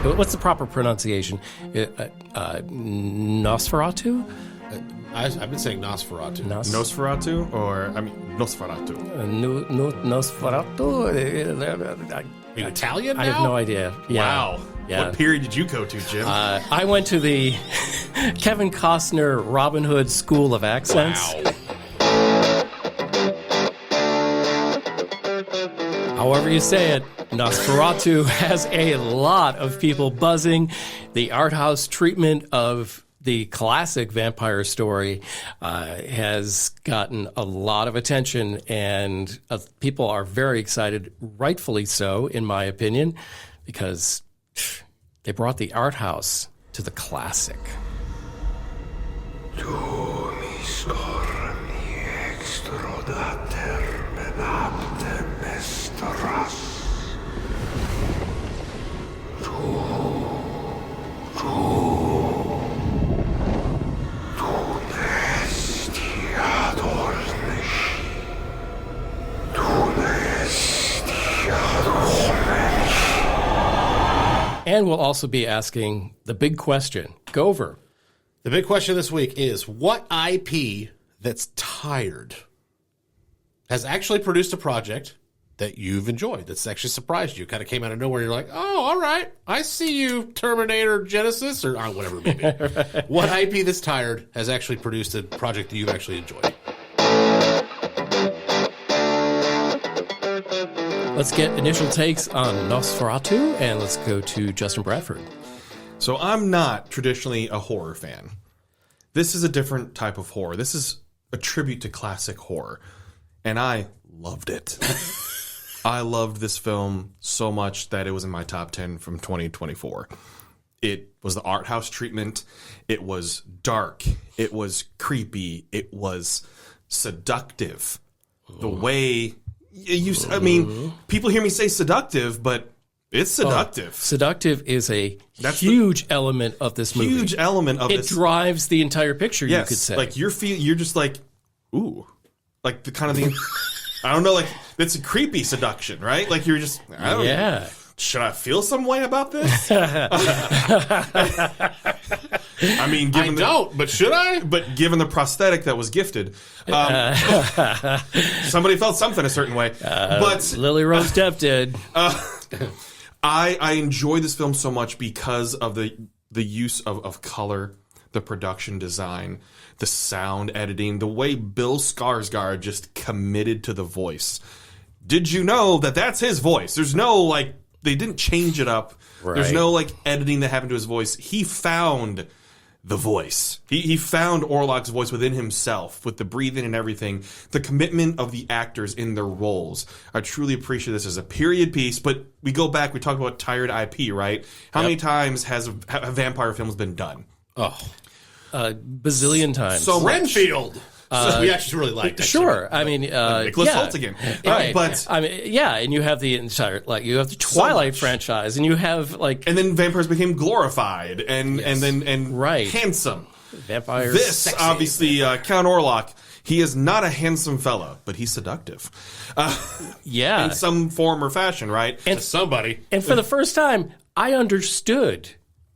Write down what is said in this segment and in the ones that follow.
What's the proper pronunciation? Nosferatu? I've been saying Nosferatu. Nosferatu? Or, I mean, Nosferatu. Nosferatu? In Italian now? I have no idea. Yeah. Wow. Yeah. What period did you go to, Jim? I went to the Kevin Costner Robin Hood School of Accents. Wow. However you say it, Nosferatu has a lot of people buzzing. The art house treatment of the classic vampire story has gotten a lot of attention, and people are very excited, rightfully so, in my opinion, because they brought the art house to the classic. And we'll also be asking the big question. Gover. The big question this week is, what IP that's tired has actually produced a project that you've enjoyed, that's actually surprised you, kind of came out of nowhere, and you're like, oh, all right, I see you, Terminator Genesis, or whatever it may be. Right. What IP that's tired has actually produced a project that you've actually enjoyed? Let's get initial takes on Nosferatu, and let's go to Justin Bradford. So I'm not traditionally a horror fan. This is a different type of horror. This is a tribute to classic horror, and I loved it. I loved this film so much that it was in my top 10 from 2024. It was the art house treatment. It was dark. It was creepy. It was seductive. The way I mean, people hear me say seductive, but it's seductive. Seductive is a huge element of this movie. Huge element of this. It drives the entire picture, yes, you could say. Like you're just like, ooh. Like the kind of the I don't know, like it's a creepy seduction, right? Like you're just should I feel some way about this? I mean, but should I? But given the prosthetic that was gifted, somebody felt something a certain way. But Lily Rose Depp did. I enjoy this film so much because of the use of color, the production design, the sound editing, the way Bill Skarsgård just committed to the voice. Did you know that that's his voice? There's no, like, they didn't change it up. Right. There's no, like, editing that happened to his voice. He found the voice. He found Orlok's voice within himself, with the breathing and everything. The commitment of the actors in their roles. I truly appreciate this as a period piece, but we go back, we talk about tired IP, right? How many times has a vampire film been done? Oh, a bazillion times. So Renfield. We actually really liked it. Sure. I mean, Nicholas Hoult again. Right. But I mean, yeah, and you have the entire, like, you have the Twilight franchise, and you have, like, and then vampires became glorified and right. handsome. Vampires. This sexy. obviously Count Orlok. He is not a handsome fella, but he's seductive. Yeah, in some form or fashion, right? And to somebody. And for the first time, I understood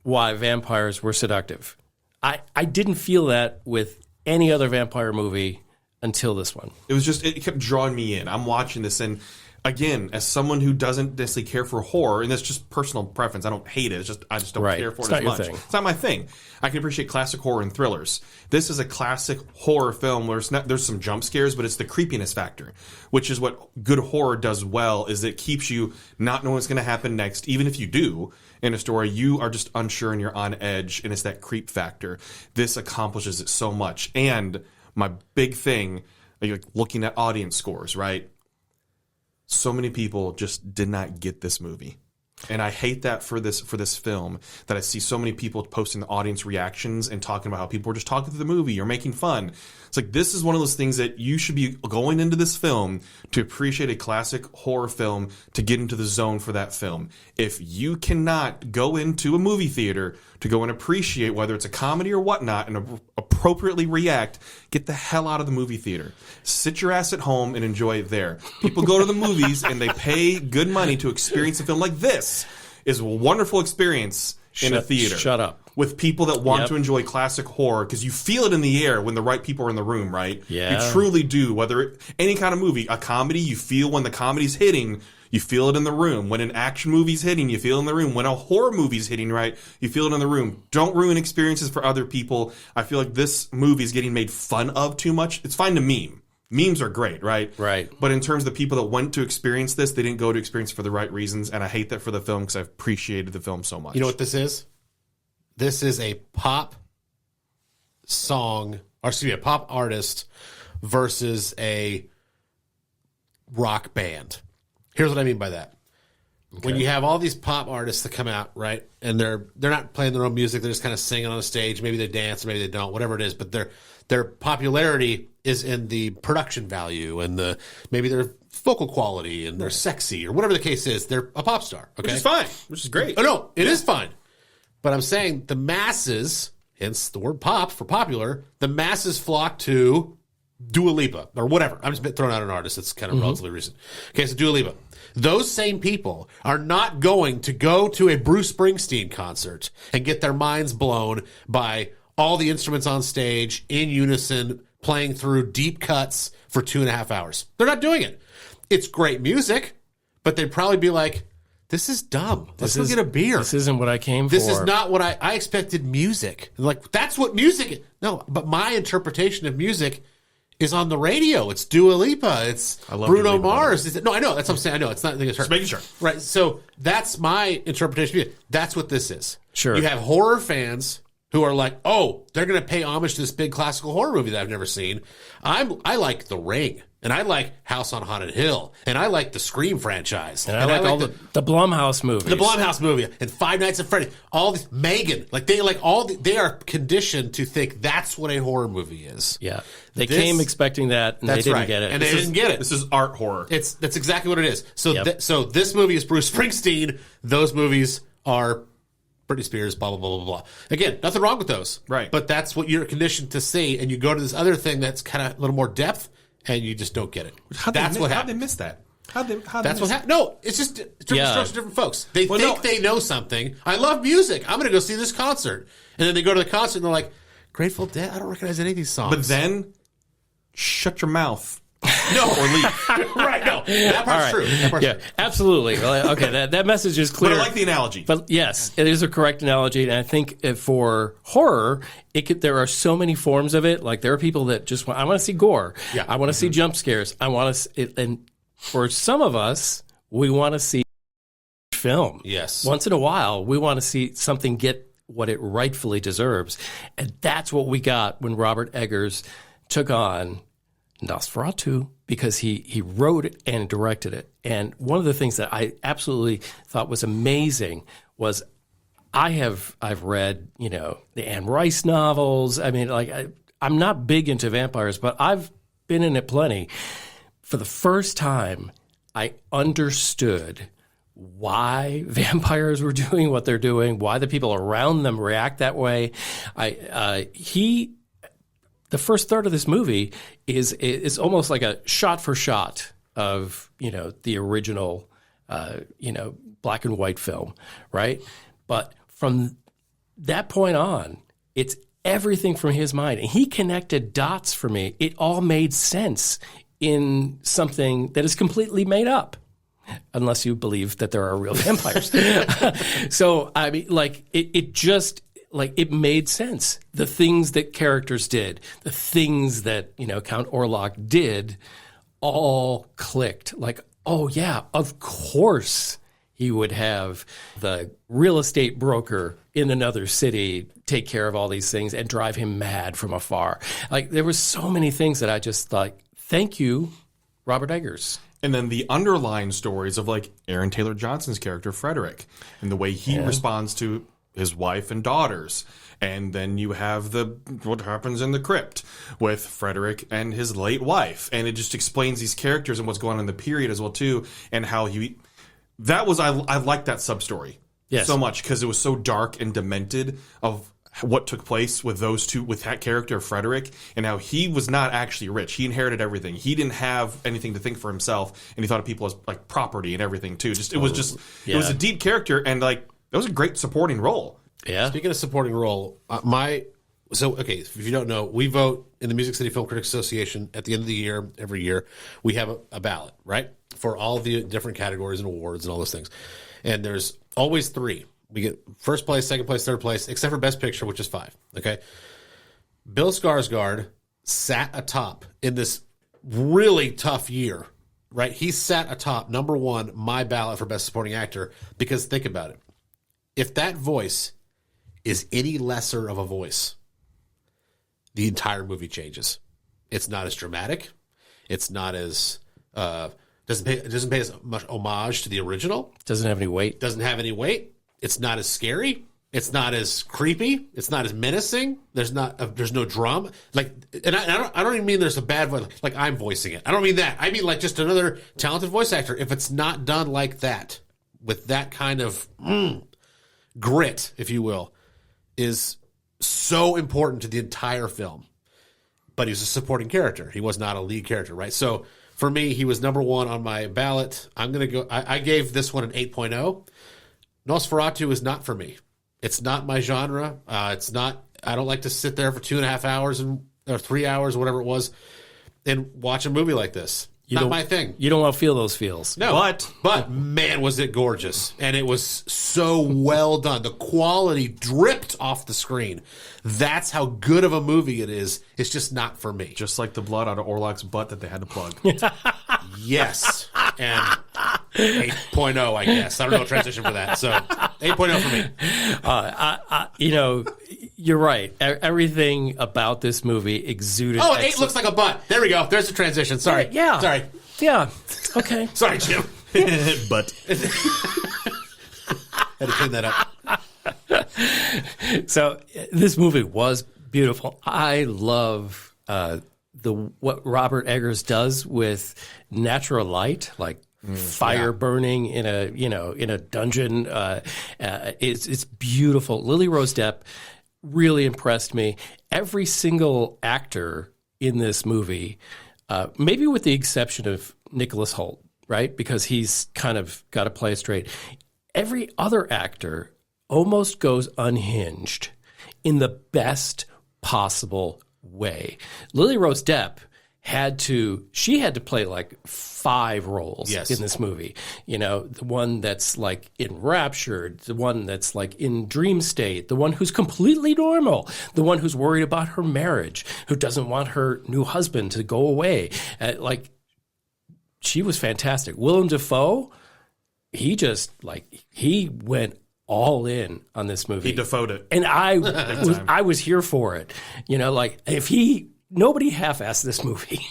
why vampires were seductive. I didn't feel that with any other vampire movie until this one. It was just, it kept drawing me in. I'm watching this, and again, as someone who doesn't necessarily care for horror, and that's just personal preference, I don't hate it. I just don't care for it as much. It's not my thing. I can appreciate classic horror and thrillers. This is a classic horror film where there's some jump scares, but it's the creepiness factor, which is what good horror does well, is it keeps you not knowing what's going to happen next. Even if you do in a story, you are just unsure and you're on edge, and it's that creep factor. This accomplishes it so much. And my big thing, like looking at audience scores, right? So many people just did not get this movie. And I hate that for this film, that I see so many people posting the audience reactions and talking about how people are just talking through the movie or making fun. It's like, this is one of those things that you should be going into this film to appreciate a classic horror film, to get into the zone for that film. If you cannot go into a movie theater to go and appreciate whether it's a comedy or whatnot and appropriately react, get the hell out of the movie theater. Sit your ass at home and enjoy it there. People go to the movies and they pay good money to experience a film like this. is a wonderful experience in a theater. Shut up. With people that want to enjoy classic horror, because you feel it in the air when the right people are in the room, right? Yeah. You truly do. Whether any kind of movie, a comedy, you feel when the comedy's hitting, you feel it in the room. When an action movie's hitting, you feel it in the room. When a horror movie's hitting, right, you feel it in the room. Don't ruin experiences for other people. I feel like this movie's getting made fun of too much. It's fine to meme. Memes are great, right? Right. But in terms of the people that went to experience this, they didn't go to experience it for the right reasons, and I hate that for the film because I've appreciated the film so much. You know what this is? This is a pop song, or excuse me, a pop artist versus a rock band. Here's what I mean by that. Okay. When you have all these pop artists that come out, right, and they're not playing their own music, they're just kind of singing on a stage. Maybe they dance, maybe they don't, whatever it is. But their popularity is in the production value and maybe their vocal quality and they're sexy or whatever the case is. They're a pop star, okay? Which is fine, which is great. Oh no, it is fine. But I'm saying the masses, hence the word pop for popular, the masses flock to Dua Lipa or whatever. I'm just throwing out an artist that's kind of relatively recent. Okay, so Dua Lipa. Those same people are not going to go to a Bruce Springsteen concert and get their minds blown by all the instruments on stage in unison playing through deep cuts for 2.5 hours. They're not doing it. It's great music, but they'd probably be like, this is dumb. Let's go get a beer. This isn't what I came for. This is not what I expected music. Like, that's what music is. No, but my interpretation of music is on the radio. It's Dua Lipa. It's Bruno Mars. No, I know. That's what I'm saying. I know. It's not. Just making sure. Right. So that's my interpretation of music. That's what this is. Sure. You have horror fans who are like, oh, they're going to pay homage to this big classical horror movie that I've never seen. I like The Ring. And I like House on Haunted Hill. And I like the Scream franchise. And I like all the Blumhouse movies. The Blumhouse movie. And Five Nights at Freddy's. All these. Megan. Like, they are conditioned to think that's what a horror movie is. Yeah. They came expecting that, and they didn't get it. And they didn't get it. This is art horror. That's exactly what it is. So, so this movie is Bruce Springsteen. Those movies are Britney Spears, blah, blah, blah, blah, blah. Again, nothing wrong with those. Right. But that's what you're conditioned to see. And you go to this other thing that's kind of a little more depth, and you just don't get it. That's what happened. How'd they miss that? That's what happened. No, it's just different strokes for different folks. They think they know something. I love music. I'm going to go see this concert. And then they go to the concert, and they're like, Grateful Dead? I don't recognize any of these songs. But then, shut your mouth. No, or leave. Right, no. That part's true. That part's true. Absolutely. Okay, that message is clear. But I like the analogy. But yes, it is a correct analogy, and I think for horror, there are so many forms of it. Like, there are people that just I want to see gore. Yeah. I want to see jump scares. I want to, and for some of us, we want to see film. Yes. Once in a while, we want to see something get what it rightfully deserves, and that's what we got when Robert Eggers took on Nosferatu, because he wrote it and directed it. And one of the things that I absolutely thought was amazing was I've read, the Anne Rice novels. I mean, I'm not big into vampires, but I've been in it plenty. For the first time, I understood why vampires were doing what they're doing, why the people around them react that way. The first third of this movie is almost like a shot for shot of the original black and white film, right? But from that point on, it's everything from his mind, and he connected dots for me. It all made sense in something that is completely made up, unless you believe that there are real vampires. So I mean, it made sense. The things that characters did, the things that, Count Orlok did, all clicked. Like, oh yeah, of course he would have the real estate broker in another city take care of all these things and drive him mad from afar. Like, there were so many things that I just thought, thank you, Robert Eggers. And then the underlying stories of Aaron Taylor Johnson's character, Frederick, and the way he responds to his wife and daughters. And then you have what happens in the crypt with Frederick and his late wife. And it just explains these characters and what's going on in the period as well, too. And how I liked that sub-story so much because it was so dark and demented of what took place with those two, with that character, Frederick, and how he was not actually rich. He inherited everything. He didn't have anything to think for himself, and he thought of people as like property and everything too. It was a deep character, and like it was a great supporting role. Yeah. Speaking of supporting role, if you don't know, we vote in the Music City Film Critics Association at the end of the year, every year. We have a ballot, right, for all the different categories and awards and all those things. And there's always 3. We get first place, second place, third place, except for Best Picture, which is 5. Okay. Bill Skarsgård sat atop in this really tough year, right? He sat atop number 1, my ballot for Best Supporting Actor, because think about it. If that voice is any lesser of a voice, the entire movie changes. It's not as dramatic. It's not as doesn't pay as much homage to the original. Doesn't have any weight. Doesn't have any weight. It's not as scary. It's not as creepy. It's not as menacing. There's no drum. Like, and I don't even mean there's a bad voice. Like I'm voicing it. I don't mean that. I mean like just another talented voice actor. If it's not done like that, with that kind of grit, if you will, is so important to the entire film. But he's a supporting character. He was not a lead character, right? So for me, he was number 1 on my ballot. I'm going to go. I gave this one an 8.0. Nosferatu is not for me. It's not my genre. It's not. I don't like to sit there for 2.5 hours or 3 hours, or whatever it was, and watch a movie like this. Not my thing. You don't want to feel those feels. No, but man, was it gorgeous. And it was so well done. The quality dripped off the screen. That's how good of a movie it is. It's just not for me. Just like the blood out of Orlok's butt that they had to plug. Yes. And 8.0, I guess. I don't know a transition for that. So 8.0 for me. You're right. Everything about this movie exuded. Oh, 8 looks like a butt. There we go. There's the transition. Sorry. Yeah. Sorry. Yeah. Okay. Sorry, Jim. But had to clean that up. So this movie was beautiful. I love what Robert Eggers does with natural light, like fire burning in a dungeon. It's beautiful. Lily Rose Depp really impressed me. Every single actor in this movie, maybe with the exception of Nicholas Hoult, right? Because he's kind of got to play it straight. Every other actor almost goes unhinged in the best possible way. Lily Rose Depp had to play like 5 roles in this movie. The one that's like enraptured, the one that's like in dream state, the one who's completely normal, the one who's worried about her marriage, who doesn't want her new husband to go away. She was fantastic. Willem Dafoe, he went all in on this movie. He Dafoe'd it. And I was here for it. Nobody half-assed this movie.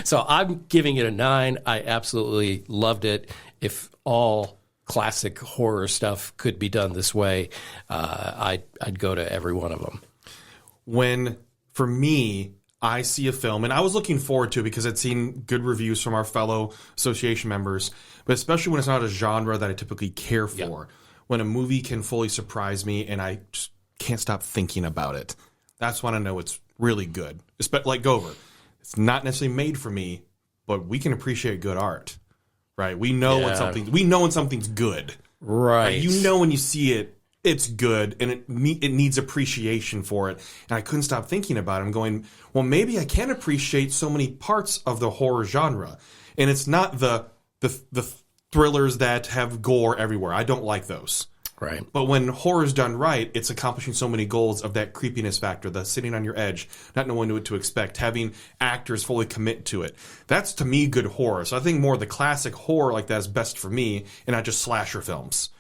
So I'm giving it a 9. I absolutely loved it. If all classic horror stuff could be done this way, I'd go to every one of them. When, for me, I see a film, and I was looking forward to it because I'd seen good reviews from our fellow association members, but especially when it's not a genre that I typically care for. Yep. When a movie can fully surprise me and I just can't stop thinking about it. That's when I know it's really good. Like Gover. It's not necessarily made for me, but we can appreciate good art. Right? We know when something's good. Right. When you see it, it's good, and it needs appreciation for it. And I couldn't stop thinking about it. I'm going, well, maybe I can appreciate so many parts of the horror genre. And it's not the thrillers that have gore everywhere. I don't like those. Right. But when horror's done right, it's accomplishing so many goals of that creepiness factor, the sitting on your edge, not knowing what to expect, having actors fully commit to it. That's, to me, good horror. So I think more of the classic horror like that is best for me, and not just slasher films.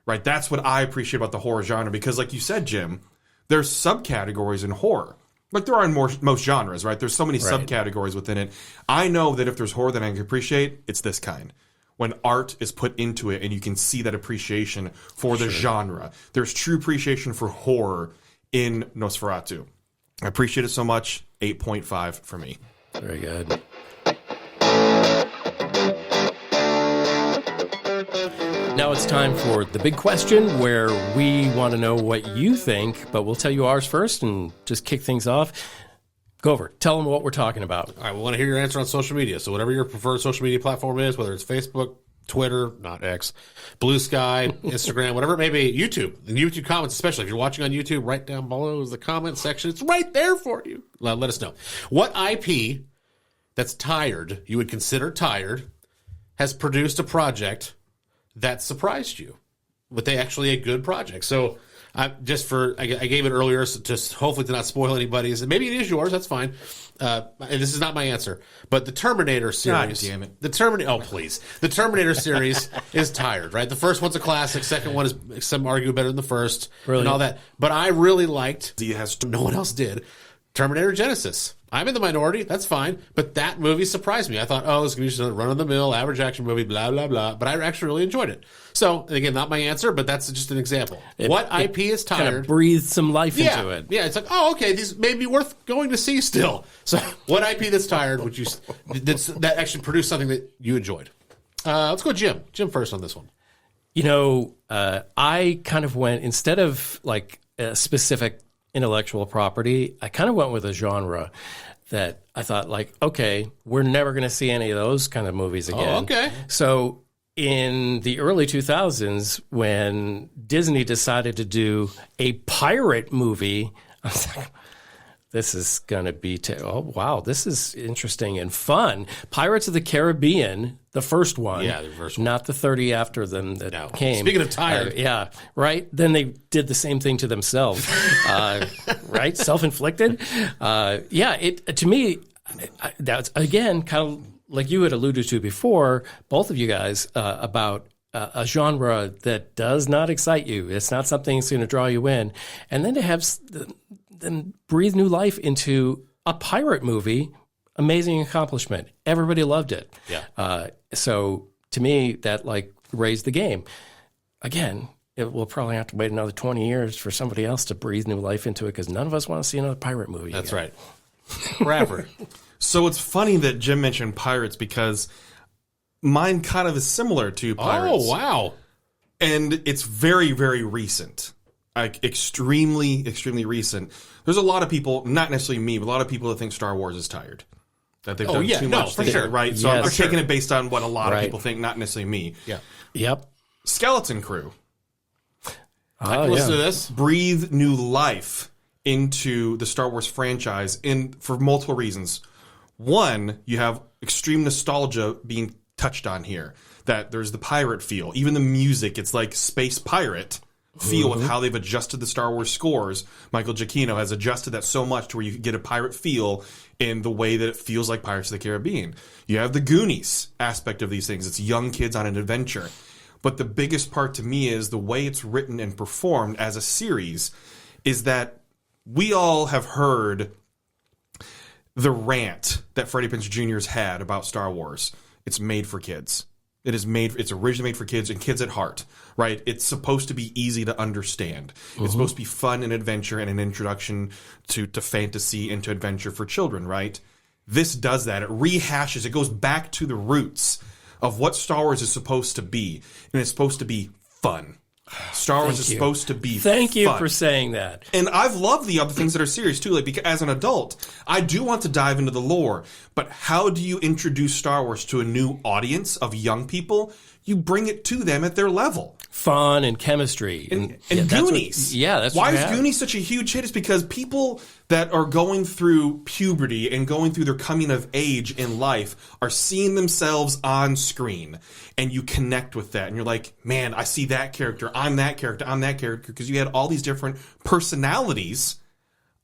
Right? That's what I appreciate about the horror genre, because like you said, Jim, there's subcategories in horror. Like there are in most genres, right? There's so many subcategories within it. I know that if there's horror that I can appreciate, it's this kind. When art is put into it and you can see that appreciation for the genre. There's true appreciation for horror in Nosferatu. I appreciate it so much. 8.5 for me. Very good. Now it's time for the big question, where we want to know what you think, but we'll tell you ours first and just kick things off. Go over. Tell them what we're talking about. All right, we want to hear your answer on social media. So whatever your preferred social media platform is, whether it's Facebook, Twitter, not X, Blue Sky, Instagram, whatever it may be, YouTube. And YouTube comments, especially if you're watching on YouTube, right down below is the comment section. It's right there for you. Let us know. What IP that's tired, you would consider tired, has produced a project that surprised you? But they actually a good project. So I gave it earlier, so just hopefully to not spoil anybody's. Maybe it is yours. That's fine. And this is not my answer. But the Terminator series. God damn it. The Terminator series is tired, right? The first one's a classic. Second one is, some argue, better than the first. Really? And all that. But I really liked, no one else did, Terminator Genesis. I'm in the minority. That's fine. But that movie surprised me. I thought, it's going to be just a run-of-the-mill, average action movie, blah, blah, blah. But I actually really enjoyed it. So, again, not my answer, but that's just an example. What IP is tired? Kind of breathe some life into it. Yeah, it's like, okay, these may be worth going to see still. So, what IP that's tired would you that actually produced something that you enjoyed? Let's go Jim. Jim first on this one. I kind of went, instead of like a specific intellectual property, I kind of went with a genre that I thought, like, okay, we're never going to see any of those kind of movies again. Oh, okay. So in the early 2000s, when Disney decided to do a pirate movie, I was like, this is going to be, this is interesting and fun. Pirates of the Caribbean, the first one. Yeah, the first one. Not the 30 after them that came. Speaking of tired. Yeah, right? Then they did the same thing to themselves, right? Self-inflicted. To me, that's, again, kind of like you had alluded to before, both of you guys, about a genre that does not excite you. It's not something that's going to draw you in. And then to have then breathe new life into a pirate movie, amazing accomplishment. Everybody loved it. Yeah. So to me, that like raised the game. Again, we'll probably have to wait another 20 years for somebody else to breathe new life into it, because none of us want to see another pirate movie. That's right. Rapper. So it's funny that Jim mentioned pirates, because mine kind of is similar to pirates. Oh, wow. And it's very, very recent. Like extremely, extremely recent. There's a lot of people, not necessarily me, but a lot of people that think Star Wars is tired. That they've done too much. For sure. Right? So I'm taking it based on what a lot of people think, not necessarily me. Yeah. Yep. Skeleton Crew. I can listen to this. Breathe new life into the Star Wars franchise for multiple reasons. One, you have extreme nostalgia being touched on here. That there's the pirate feel. Even the music, it's like space pirate feel with how they've adjusted the Star Wars scores. Michael Giacchino has adjusted that so much to where you get a pirate feel in the way that it feels like Pirates of the Caribbean. You have the Goonies aspect of these things. It's young kids on an adventure. But the biggest part to me is the way it's written and performed as a series is that we all have heard the rant that Freddie Prinze Jr.'s had about Star Wars. It's made for kids. It's originally made for kids and kids at heart, right? It's supposed to be easy to understand. It's supposed to be fun and adventure and an introduction to fantasy and to adventure for children, right? This does that. It rehashes. It goes back to the roots of what Star Wars is supposed to be. And it's supposed to be fun. Star Wars is supposed to be Thank you fun. for saying that. And I've loved the other things that are serious too. Like, because as an adult, I do want to dive into the lore. But how do you introduce Star Wars to a new audience of young people? You bring it to them at their level. Fun and chemistry. And Goonies. That's why what is Goonies such a huge hit? Is because people that are going through puberty and going through their coming of age in life are seeing themselves on screen. And you connect with that. And you're like, man, I see that character. I'm that character. I'm that character. Because you had all these different personalities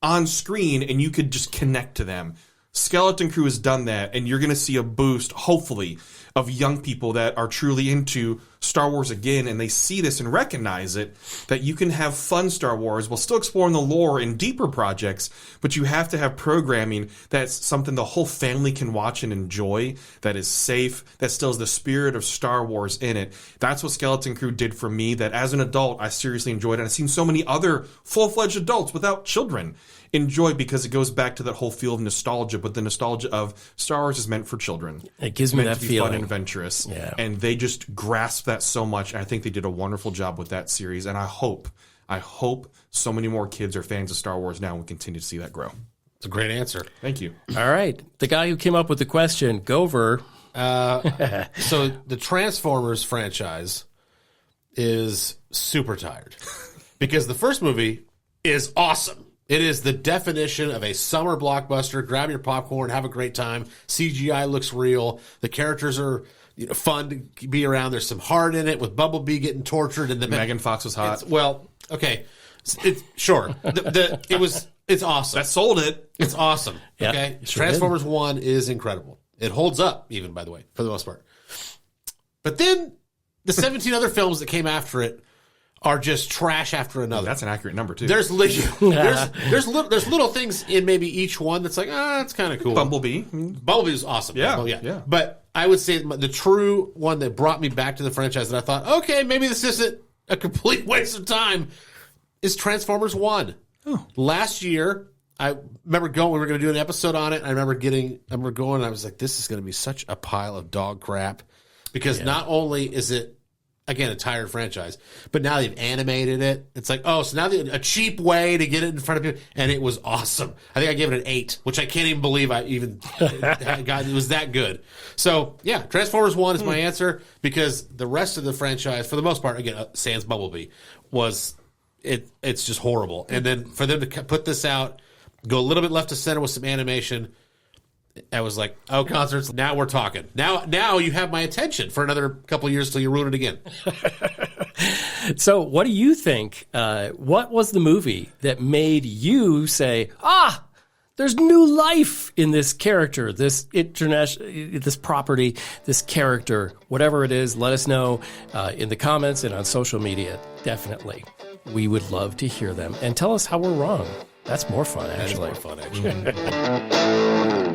on screen and you could just connect to them. Skeleton Crew has done that. And you're going to see a boost, hopefully, of young people that are truly into Star Wars again, and they see this and recognize it, that you can have fun Star Wars while still exploring the lore in deeper projects, but you have to have programming that's something the whole family can watch and enjoy, that is safe, that still has the spirit of Star Wars in it. That's what Skeleton Crew did for me, that as an adult, I seriously enjoyed it. And I've seen so many other full-fledged adults without children enjoy, because it goes back to that whole feel of nostalgia, but the nostalgia of Star Wars is meant for children. It gives me that feeling. adventurous. Yeah. And they just grasped that so much. I think they did a wonderful job with that series. And I hope so many more kids are fans of Star Wars now and we continue to see that grow. It's a great answer. Thank you. All right. The guy who came up with the question, Gover. So the Transformers franchise is super tired because the first movie is awesome. It is the definition of a summer blockbuster. Grab your popcorn, have a great time. CGI looks real. The characters are fun to be around. There's some heart in it with Bumblebee getting tortured. And Megan Fox was hot. Well, okay. Sure. It's awesome. That sold it. It's awesome. Yep, okay. sure Transformers 1 is incredible. It holds up, even, by the way, for the most part. But then the 17 other films that came after it are just trash after another. That's an accurate number, too. There's little things in maybe each one that's like, that's kind of cool. Bumblebee is awesome. Yeah. But I would say the true one that brought me back to the franchise that I thought, okay, maybe this isn't a complete waste of time is Transformers 1. Oh. Last year, I remember going, we were going to do an episode on it. I remember going, and I was like, this is going to be such a pile of dog crap. Because not only is it, again, a tired franchise, but now they've animated it. It's like, so now a cheap way to get it in front of people. And it was awesome. I think I gave it an 8, which I can't even believe I even got. It was that good. So, yeah, Transformers 1 is my answer because the rest of the franchise, for the most part, again, sans Bumblebee, it's just horrible. And then for them to put this out, go a little bit left to center with some animation, I was like, concerts, now we're talking. Now you have my attention for another couple of years till you ruin it again. So what do you think? What was the movie that made you say, there's new life in this character, this property, this character, whatever it is, let us know in the comments and on social media. Definitely. We would love to hear them. And tell us how we're wrong. That's more fun, actually.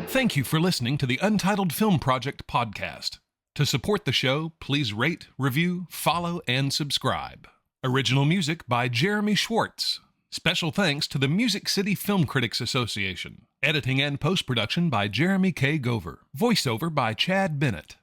Thank you for listening to the Untitled Film Project Podcast. To support the show, please rate, review, follow, and subscribe. Original music by Jeremy Schwartz. Special thanks to the Music City Film Critics Association. Editing and post-production by Jeremy K. Gover. Voiceover by Chad Bennett.